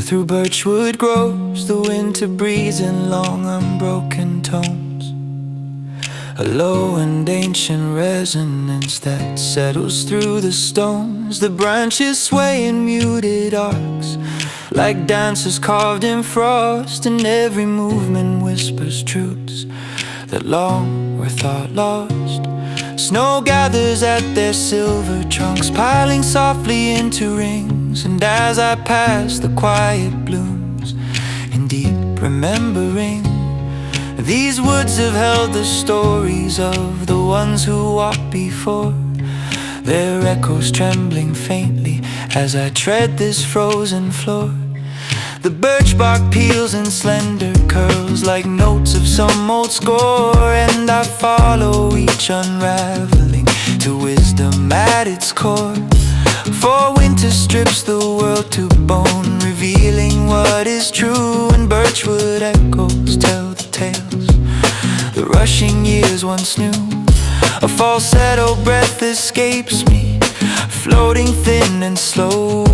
Through birchwood grows the winter breeze in long unbroken tones, a low and ancient resonance that settles through the stones. The branches sway in muted arcs, like dancers carved in frost, and every movement whispers truths that long were thought lost. Snow gathers at their silver trunks, piling softly into rings, and as I pass, the quiet blooms in deep remembering. These woods have held the stories of the ones who walked before, their echoes trembling faintly as I tread this frozen floor. The birch bark peels in slender curls like notes of some old score, and I follow each unraveling to wisdom at its core. For winter strips the world to bone, revealing what is true, and birchwood echoes tell the tales the rushing years once knew. A falsetto breath escapes me, floating thin and slow.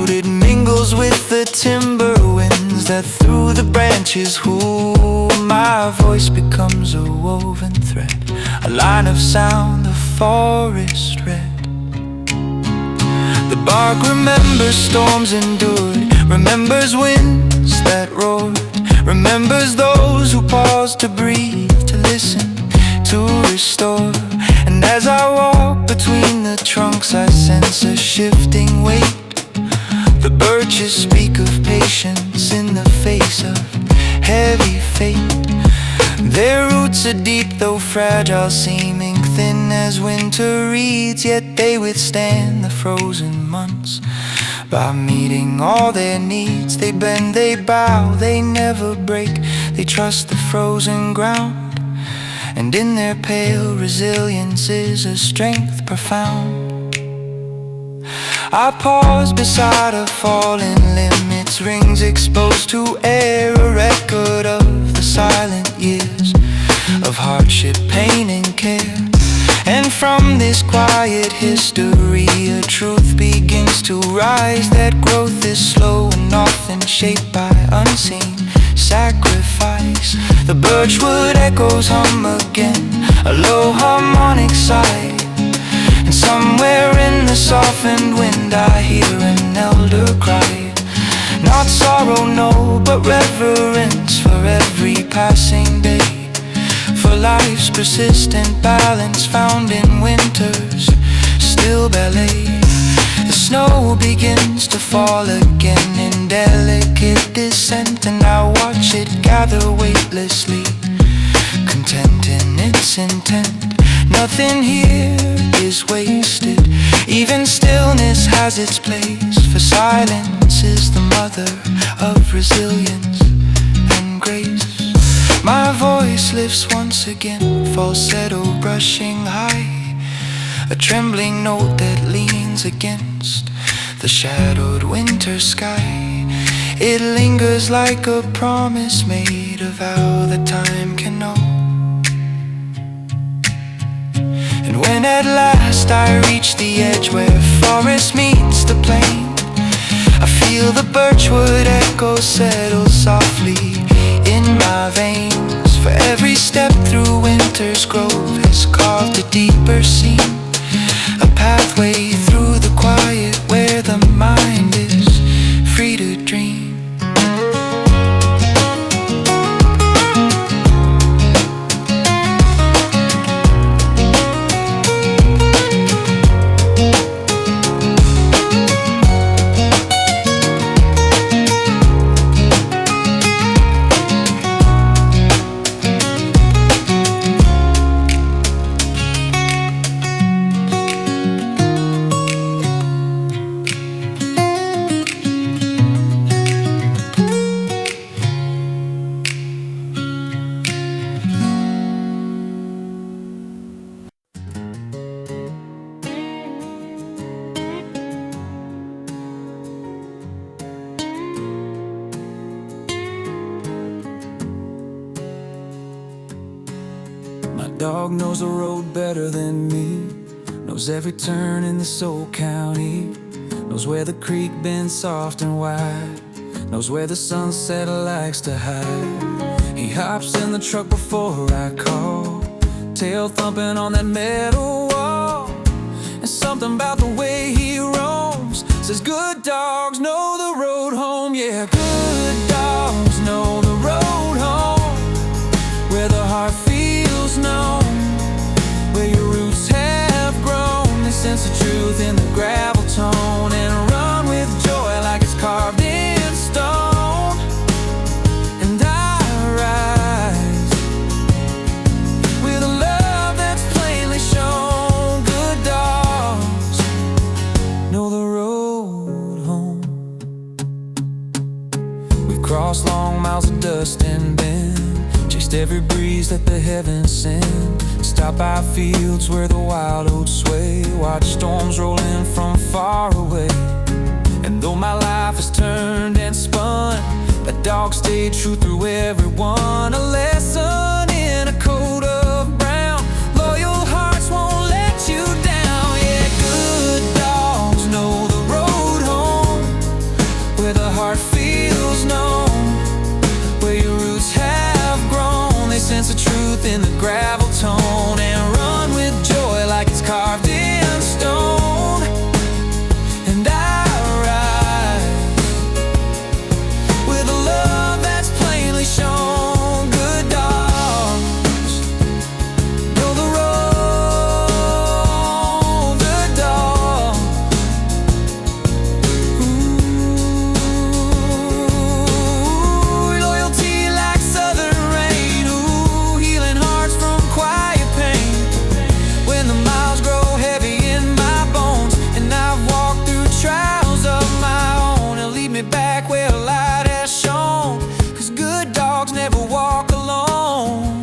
It mingles with the timber winds that through the branches whoo. My voice becomes a woven thread, a line of sound the forest read. The bark remembers storms endured, remembers winds that roared, remembers those who paused to breathe, to listen, to restore. And as I walk between the trunks, I sense a shifting weight. The birches speak of patience in the face of heavy fate. Their roots are deep though fragile, seeming thin as winter reeds, yet they withstand the frozen months by meeting all their needs. They bend, they bow, they never break, they trust the frozen ground, and in their pale resilience is a strength profound. I pause beside a fallen limb, its rings exposed to air, a record of the silent years of hardship, pain and care. And from this quiet history a truth begins to rise, that growth is slow and often shaped by unseen sacrifice. The birchwood echoes hum again, a low harmonic sigh, and somewhere in the softened wind I hear an elder cry. Not sorrow, no, but reverence for every passing day, for life's persistent balance found in winter's still ballet. The snow begins to fall again in delicate descent, and I watch it gather weightlessly, content in its intent. Nothing here is wasted, even stillness has its place, for silence is the mother of resilience and grace. My voice lifts once again, falsetto brushing high, a trembling note that leans against the shadowed winter sky. It lingers like a promise made of how the time can know. And when at last I reach the edge where forest meets the plain, I feel the birchwood echo settle softly in my veins. For every step through winter's grove has carved a deeper seam, a pathway through the quiet where the mind is free to dream. Dog knows the road better than me, knows every turn in this old county, knows where the creek bends soft and wide, knows where the sunset likes to hide. He hops in the truck before I call, tail thumping on that metal wall. And something about the way he roams says good dogs know the road home. Yeah, good dogs know the road home, where the heart feels known, where your roots have grown. They sense the truth in the gravel tone and run with joy like it's carved in stone. And I rise with a love that's plainly shown. Good dogs know the road home. We've crossed long miles of dust and bend, chased every breeze that the heavens send, stop by fields where the wild oats sway, watch storms roll in from far away. And though my life has turned and spun, that dog stayed true through every one. A lesson in a coat of brown, loyal hearts won't let you down. Yeah, good dogs know the road home, where the heart feels known, where your roots have grown. They sense the truth in the gravel tone and run with joy like it's carved in stone. And I rise with a love that's plainly shown. Good dogs know the road. Good dogs. Ooh, loyalty like southern rain. Ooh, healing hearts from quiet pain. When the miles grow heavy in my bones and I've walked through trials of my own, and lead me back where light has shone. 'Cause good dogs never walk alone.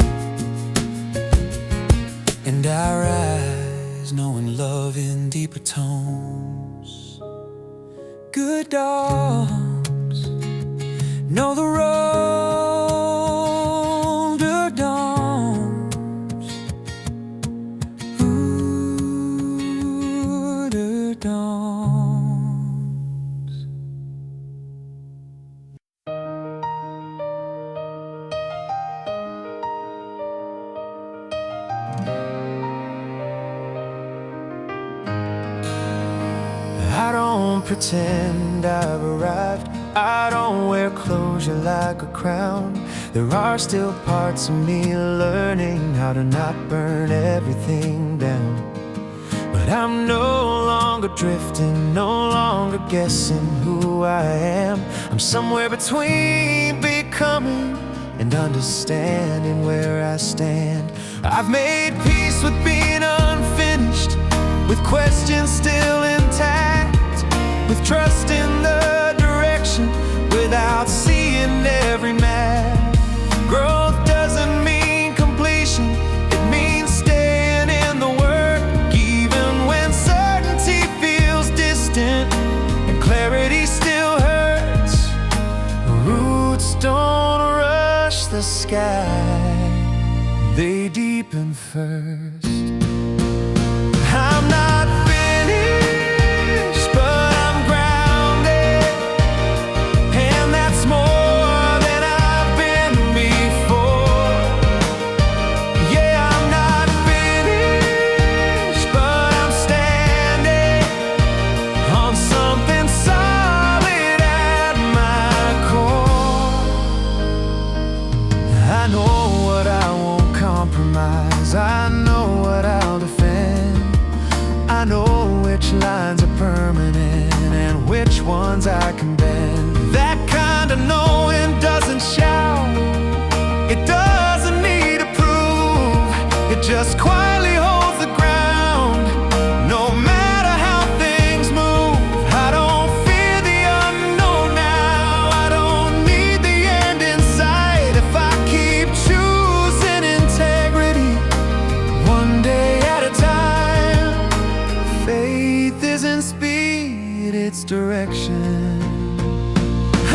And I rise knowing love in deeper tones. Good dogs know the road. Good dogs. Ooh, good dogs. I don't pretend I've arrived, I don't wear closure like a crown. There are still parts of me learning how to not burn everything down. But I'm no longer drifting, no longer guessing who I am. I'm somewhere between becoming and understanding where I stand. I've made peace with being unfinished, with questions still intact, with trust in the direction without seeing every map. Growth doesn't mean completion, it means staying in the work, even when certainty feels distant and clarity still hurts. Roots don't rush the sky, they deepen first. I'm not finished, but I'm grounded, and that's more than I've been before. Yeah, I'm not finished, but I'm standing on something solid at my core. I know what I won't compromise, I know what I'll defend. I know which lines are permanent and which ones I can bend. That kind of knowing doesn't shout, it doesn't need to prove, it just quietly holds the ground. No matter how things move, I don't fear the unknown now. I don't need the end in sight if I keep choosing integrity, one day at a time. Faith isn't speed, it's direction.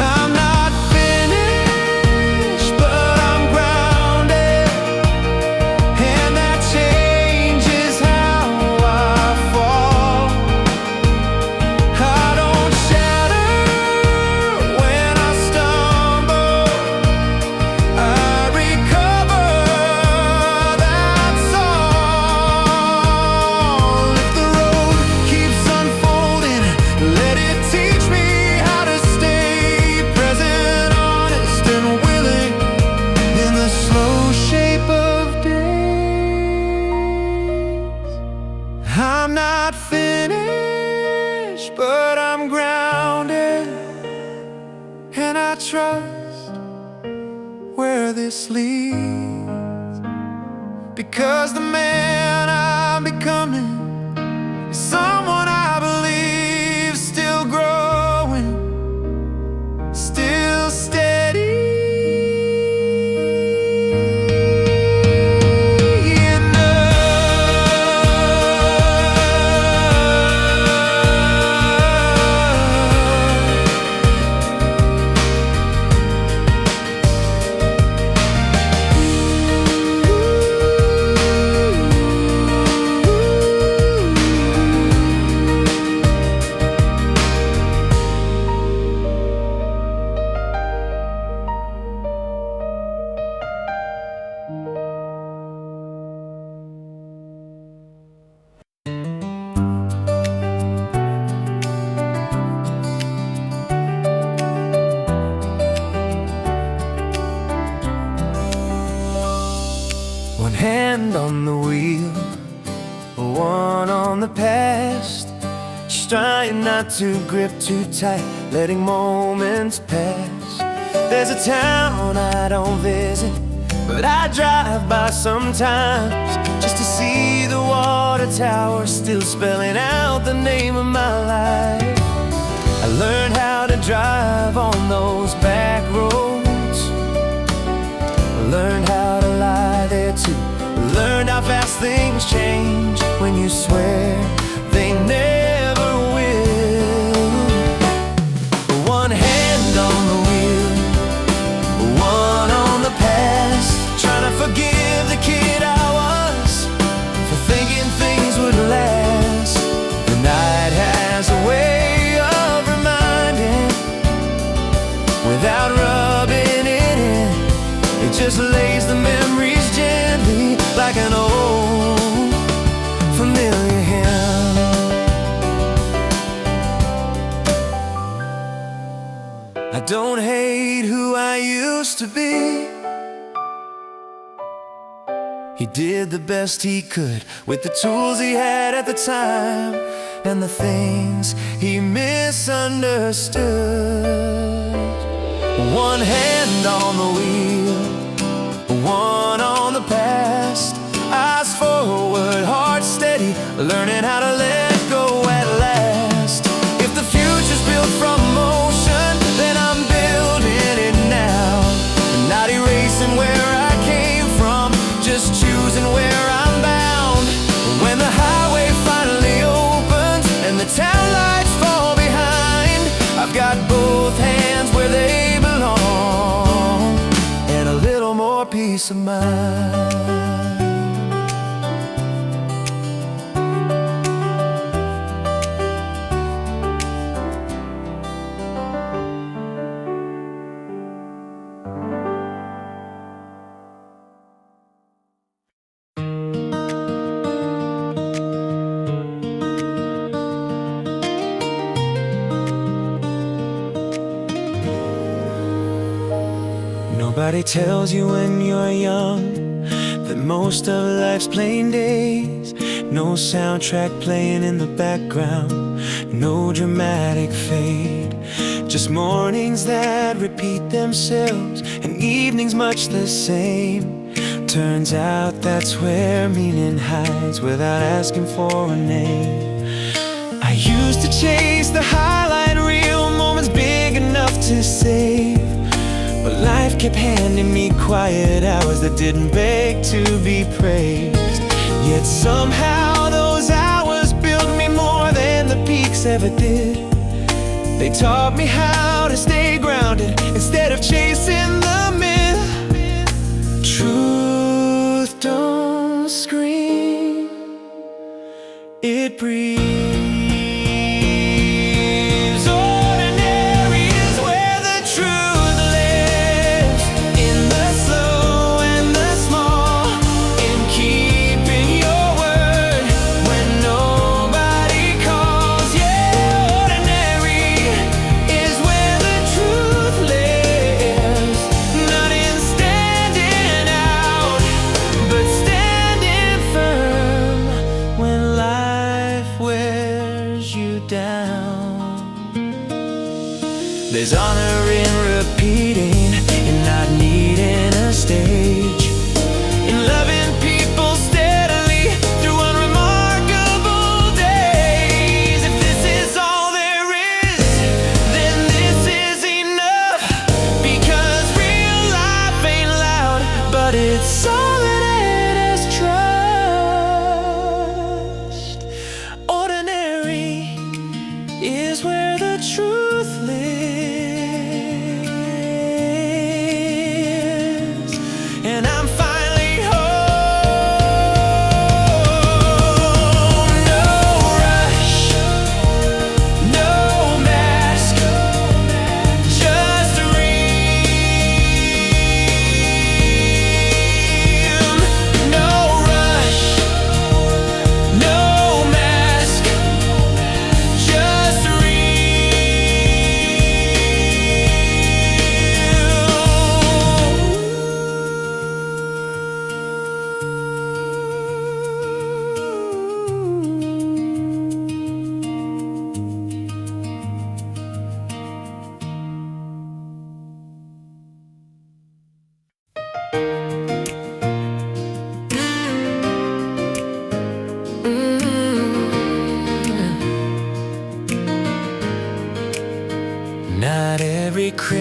I'm not finished, but I'm grounded, and that change because the man I'm becoming is someone I believe still growing, still steady. One hand on the wheel, one on the past, just trying not to grip too tight, letting moments pass. There's a town I don't visit, but I drive by sometimes, just to see the water tower still spelling out the name of my life. I learned how to drive on those back roads, learned how to lie there too, learned how fast things change when you swear they never will. One hand on the wheel, one on the past, trying to forgive the kid I was for thinking things would last. The night has a way of reminding without rubbing it in. It just lays the memories gently like an old familiar hymn. I don't hate who I used to be. He did the best he could with the tools he had at the time and the things he misunderstood. One hand on the wheel, one on the past, eyes forward, heart steady, learning how to let go at last. If the future's built from motion, then I'm building it now, not erasing where I came from, just choosing where I'm bound. When the highway finally opens and the town lights fall behind, I've got both hands where they belong and a little more peace of mind. Nobody tells you when you're young that most of life's plain days, no soundtrack playing in the background, no dramatic fade, just mornings that repeat themselves and evenings much the same. Turns out that's where meaning hides without asking for a name. I used to chase the highlight reel, moments big enough to save, but life kept handing me quiet hours that didn't beg to be praised. Yet somehow those hours built me more than the peaks ever did. They taught me how to stay grounded instead of chasing the myth. Truth don't scream, it breathes. There's honor in repeating and not needing a stage, in loving people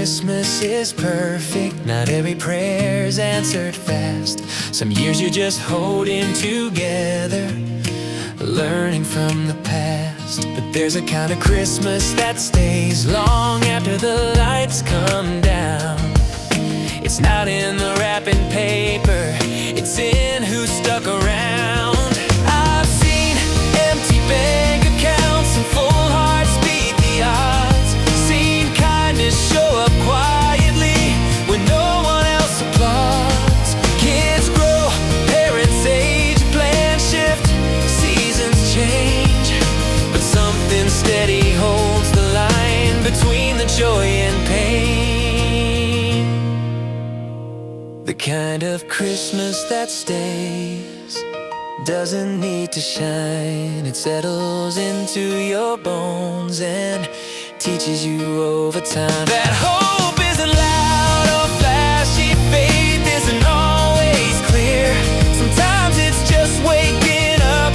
Christmas is perfect. Not every prayer's answered fast. Some years you're just holding together, learning from the past. But there's a kind of Christmas that stays long after the lights come down. It's not in the wrapping paper, it's in who stuck around. I've seen empty bank accounts and full hearts beat the odds. Seen kindness show up quietly when no one else applauds. Kids grow, parents age, plans shift, seasons change, but something steady holds the line between the joy and pain. The kind of Christmas that stays, doesn't need to shine. It settles into your bones and teaches you over time that hope isn't loud or flashy, faith isn't always clear. Sometimes it's just waking up,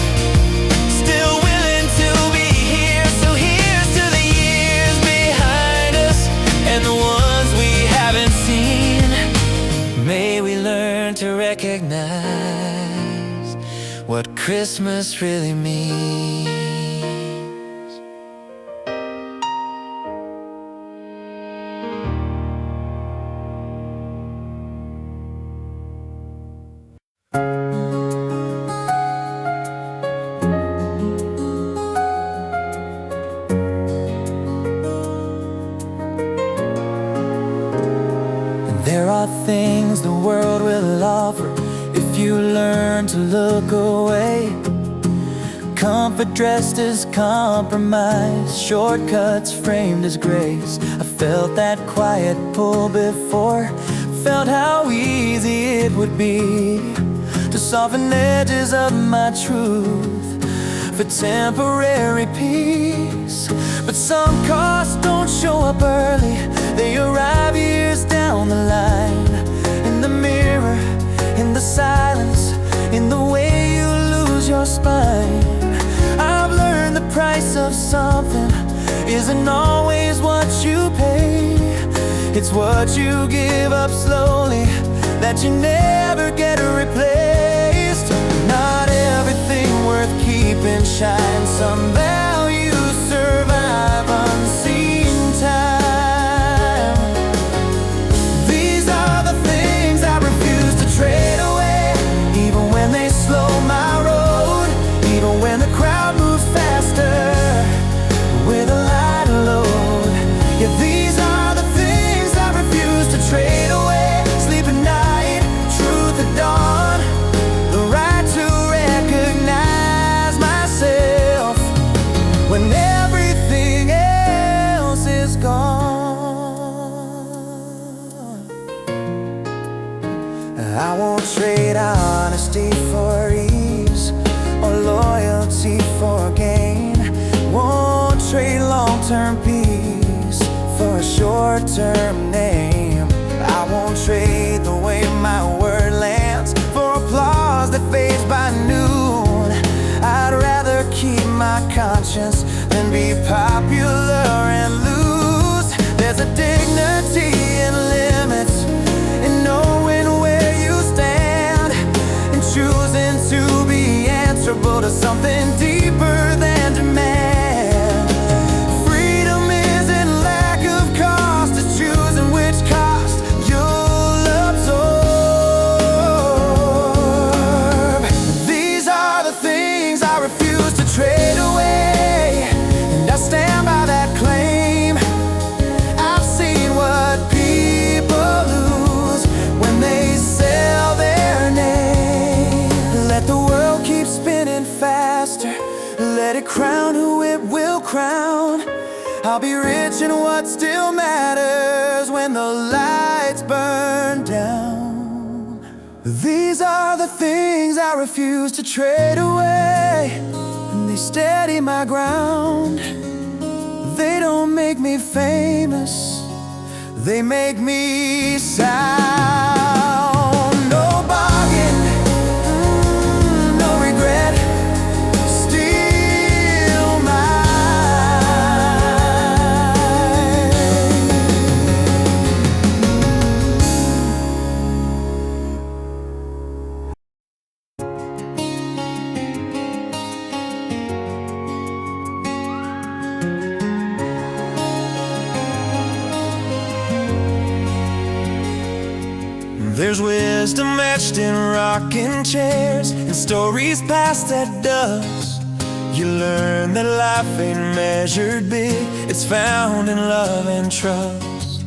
still willing to be here. So here's to the years behind us and the ones we haven't seen. May we learn to recognize what Christmas really means. There are things the world will offer if you learn to look away. Comfort dressed as compromise, shortcuts framed as grace. I felt that quiet pull before, felt how easy it would be to soften edges of my truth for temporary peace. But some costs don't show up early, they arrive years down the line. In the mirror, in the silence, in the way you lose your spine. I've learned the price of something isn't always what you pay. It's what you give up slowly that you never get replaced. Not everything worth keeping shines. Some values survive unseen time. These are the things I refuse to trade away, even when they slow my road, even when the crowd moves faster with a lighter load. Yeah, these are the things I refuse to trade away. Sleep at night, truth at dawn, the right to recognize myself when everything else is gone. I won't trade honesty for ease or loyalty for gain. Won't trade long-term peace for a short-term name. I won't trade the way my word lands for applause that fades by noon. I'd rather keep my conscience than be popular and lose. There's a dignity in limits, in knowing where you stand, and choosing to be answerable to something deeper than demand. Freedom isn't lack of cost, it's choosing which cost you'll absorb. These are the things I refuse to trade away, and I stand by that claim. I've seen what people lose when they sell their name. Let the world keep spinning faster, let it crown who it will crown. I'll be rich in what still matters when the lights burn down. These are the things I refuse to trade away, and they steady my ground. They don't make me famous, they make me sound. No bargain, no regret, still mine. There's wisdom etched in rocking chairs and stories passed at dusk. You learn that life ain't measured big, it's found in love and trust.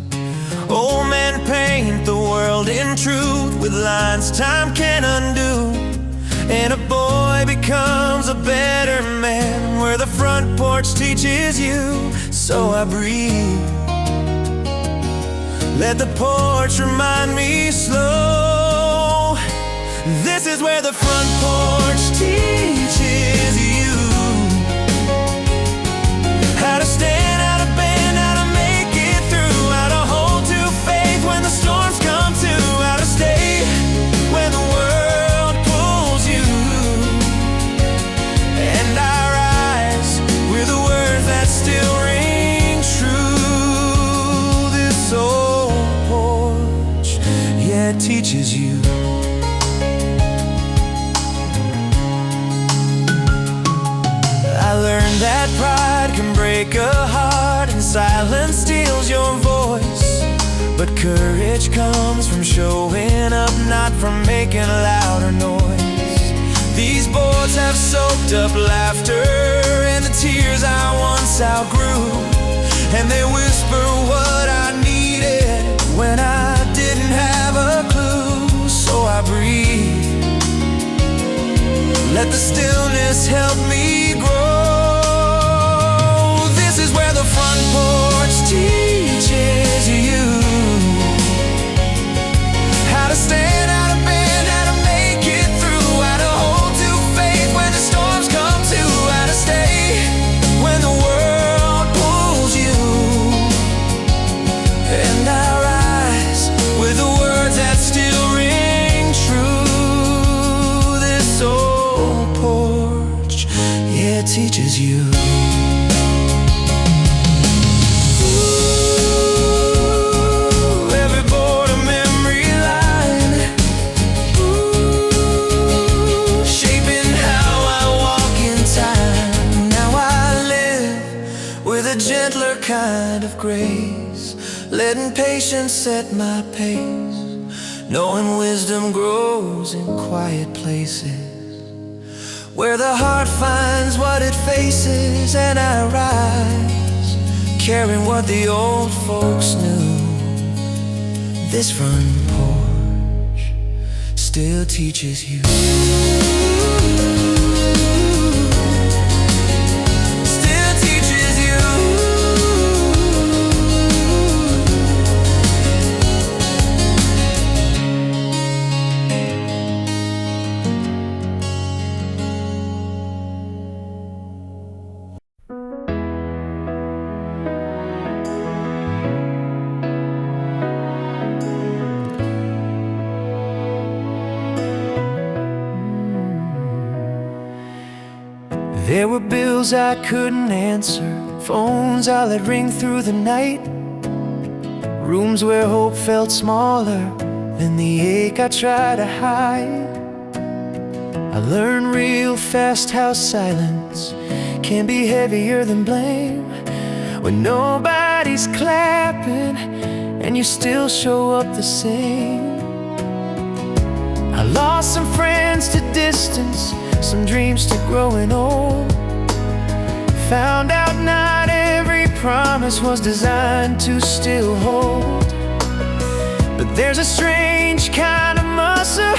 Old men paint the world in truth with lines time can undo, and a boy becomes a better man where the front porch teaches you. So I breathe, let the porch remind me slow. This is where the front porch teaches you how to stand, how to bend, how to make it through, how to hold to faith when the storms come to, how to stay when the world pulls you. And I rise with the words that still ring true. This old porch, yeah, it teaches you. I learned that pride can break a heart and silence steals your voice, but courage comes from showing up, not from making louder noise. These boards have soaked up laughter and the tears I once outgrew, and they whisper what I needed when I didn't have a clue. So I breathe, let the stillness help me grow. This is where the front porch teaches you how to stand, how to bend, how to make it through, how to hold to faith when the storms come to, how to stay when the world pulls you. And I rise with the words that still ring true. This old porch, yeah, it teaches you. Gentler kind of grace, letting patience set my pace, knowing wisdom grows in quiet places where the heart finds what it faces. And I rise, carrying what the old folks knew. This front porch still teaches you. There were bills I couldn't answer, phones I let ring through the night, rooms where hope felt smaller than the ache I tried to hide. I learned real fast how silence can be heavier than blame, when nobody's clapping and you still show up the same. I lost some friends to distance, some dreams to growing old. Found out not every promise was designed to still hold. But there's a strange kind of muscle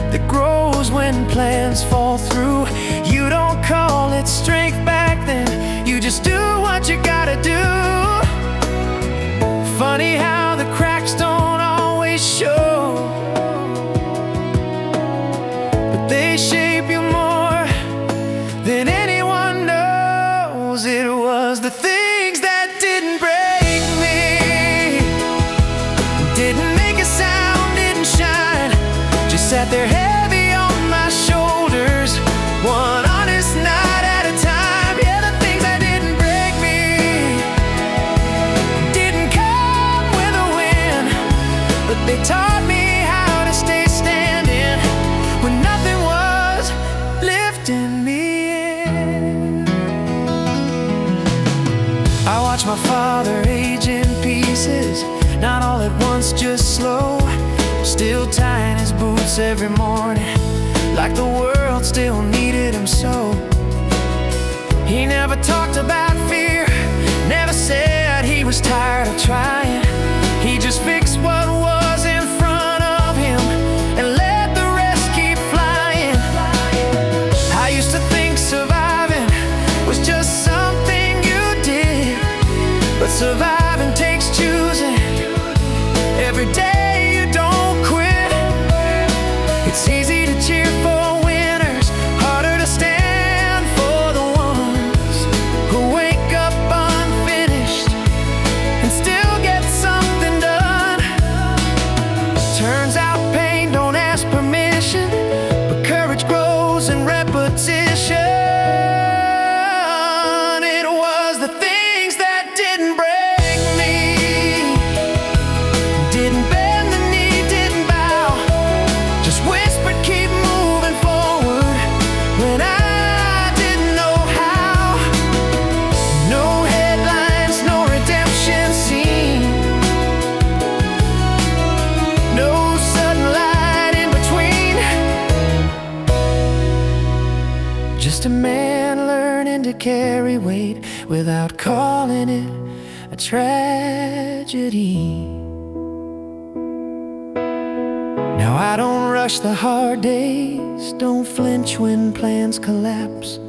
that grows when plans fall through. You don't call it strength back then, you just do what you gotta do. Funny how the cracks don't always show, but they shape you more than anyone knows. It was the things that didn't break me, didn't make a sound, didn't shine, just sat there heavy on my shoulders, one honest night at a time. Yeah, the things that didn't break me didn't come with a win, but they taught me how to stay standing when nothing was Starbucks every morning, like the world still needed him so. He never talked about fear, never said he was tired of trying. He just fixed what was in front of him and let the rest keep flying. I used to think surviving was just something you did, but surviving takes choosing. Every day you don't quit. It's easy to cheer for winners, harder to stand for the ones who wake up unfinished and still get something done. Turns out pain don't ask permission, but courage grows in repetition. It was the things that didn't break me, didn't bend the knee, didn't bow, just whispered keep moving forward when I didn't know how. No headlines, no redemption scene, no sudden light in between. Just a man learning to carry weight without calling it a tragedy. Now I don't rush the hard days, don't flinch when plans collapse.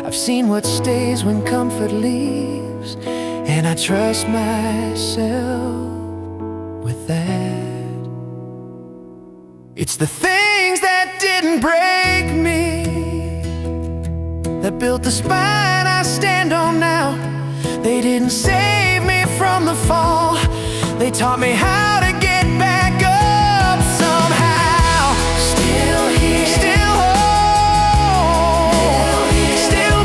I've seen what stays when comfort leaves, and I trust myself with that. It's the things that didn't break me that built the spine I stand on now. They didn't save me from the fall, they taught me how to get back up somehow. Still here, still whole, still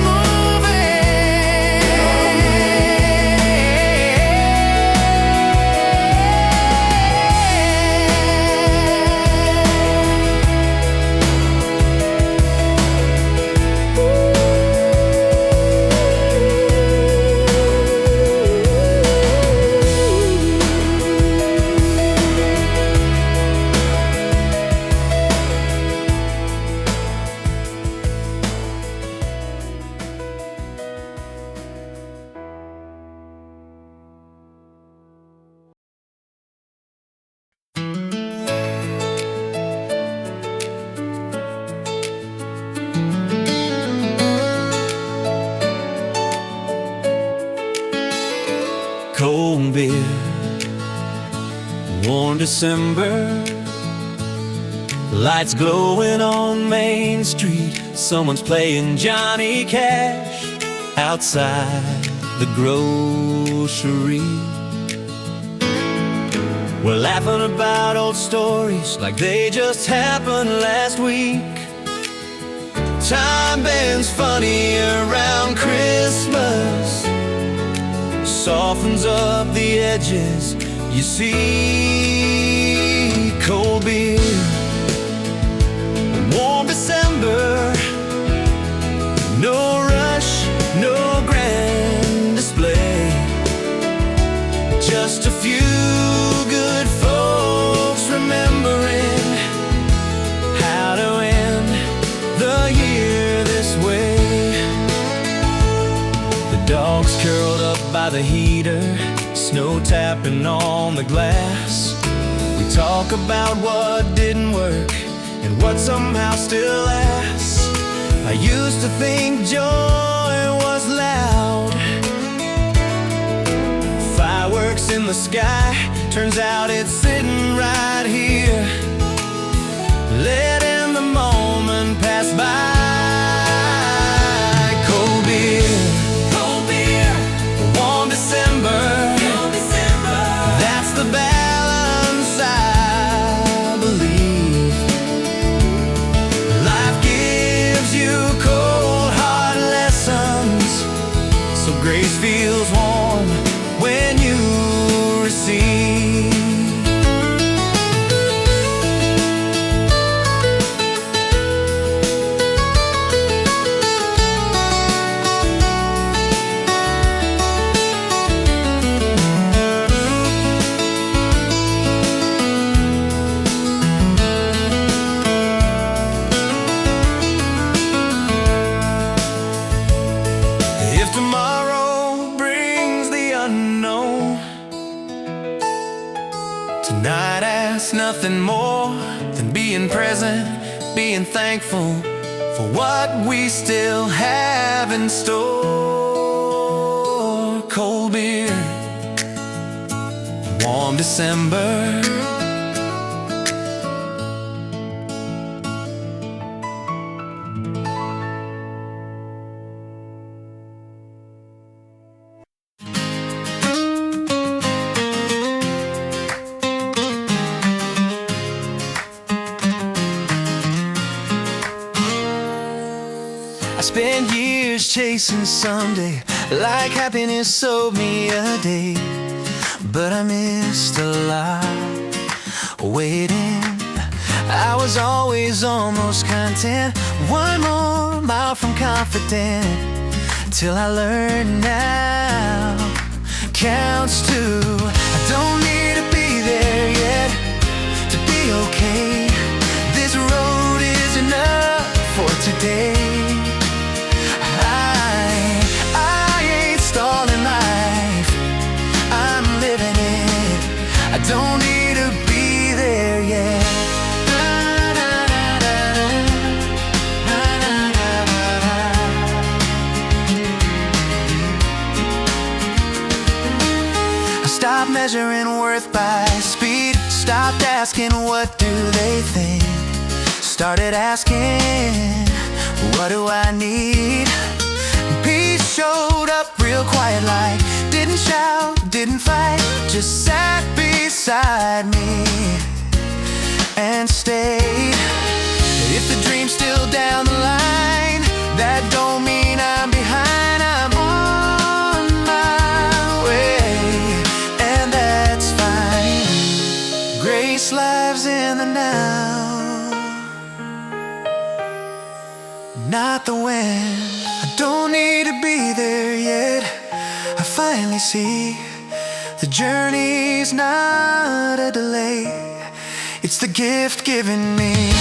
cold beer, warm December, lights glowing on Main Street. Someone's playing Johnny Cash outside the grocery. We're laughing about old stories like they just happened last week. Time bends funny around Christmas, softens up the edges, you see. Cold beer, warm December, no rush, no grand display, just a few good folks remembering how to end the year this way. The dog's curled up by the heater, snow tapping on the glass. We talk about what didn't work and what somehow still lasts. I used to think joy was loud, fireworks in the sky, turns out it's sitting right here, letting the moment pass by. Cold beer, warm December, that's the balance I believe. Life gives you cold hard lessons, so grace feels warm when you receive. nothing more than being present, being thankful for what we still have in store. Cold beer, warm December. I spent years chasing someday, like happiness owed me a day. But I missed a lot waiting. I was always almost content, one more mile from confident, till I learned now counts too. I don't need to be there yet to be okay. This road is enough for today. I ain't stalling life, I'm living it. I don't need to be there yet. I stopped measuring worth by speed, stopped asking what do they think, started asking what do I need. Peace showed up real quiet, like didn't shout, didn't fight, just sat beside me and stayed. If the dream's still down the line, that don't mean I'm behind. I'm on my way, and that's fine. Grace lives in the now, not the when. I don't need to be there yet. I finally see the journey's not a delay, it's the gift given me.